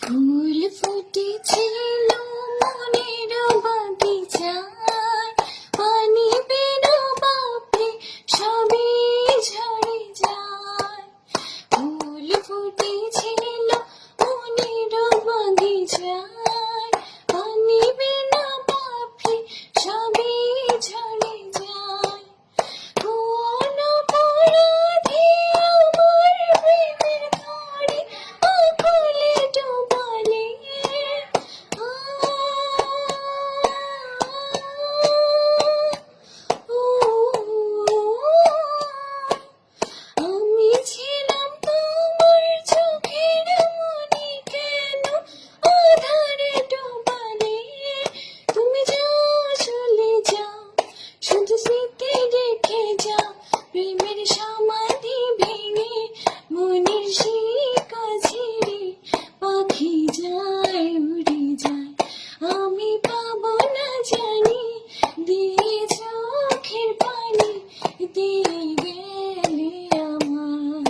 ফুল ফুটেছিল মনের বাগিচায়, পানি বিনা পাপড়ি সবই ঝরে যায়। ফুল ফুটেছিল মনের বাগিচায়, পানি বিনা পাপড়ি সবই ঝরে যায়। কোন অপরাধী আমার প্রেমের ঘরে আকুলে ডোবালে, আমি ছিলাম তোমার চোখের মনি, কেন আধারে ডোবালে? তুমি যাও, চলে যাও, শুধু স্মৃতি রেখে যাও। প্রেমের সমাধি ভেঙে মনের শিকা ছিঁড়ে পাখি যায়, উড়ে যায়। আমি পাবো না জানি, দিয়ে চোখের পানি দিয়ে গেলে আমার।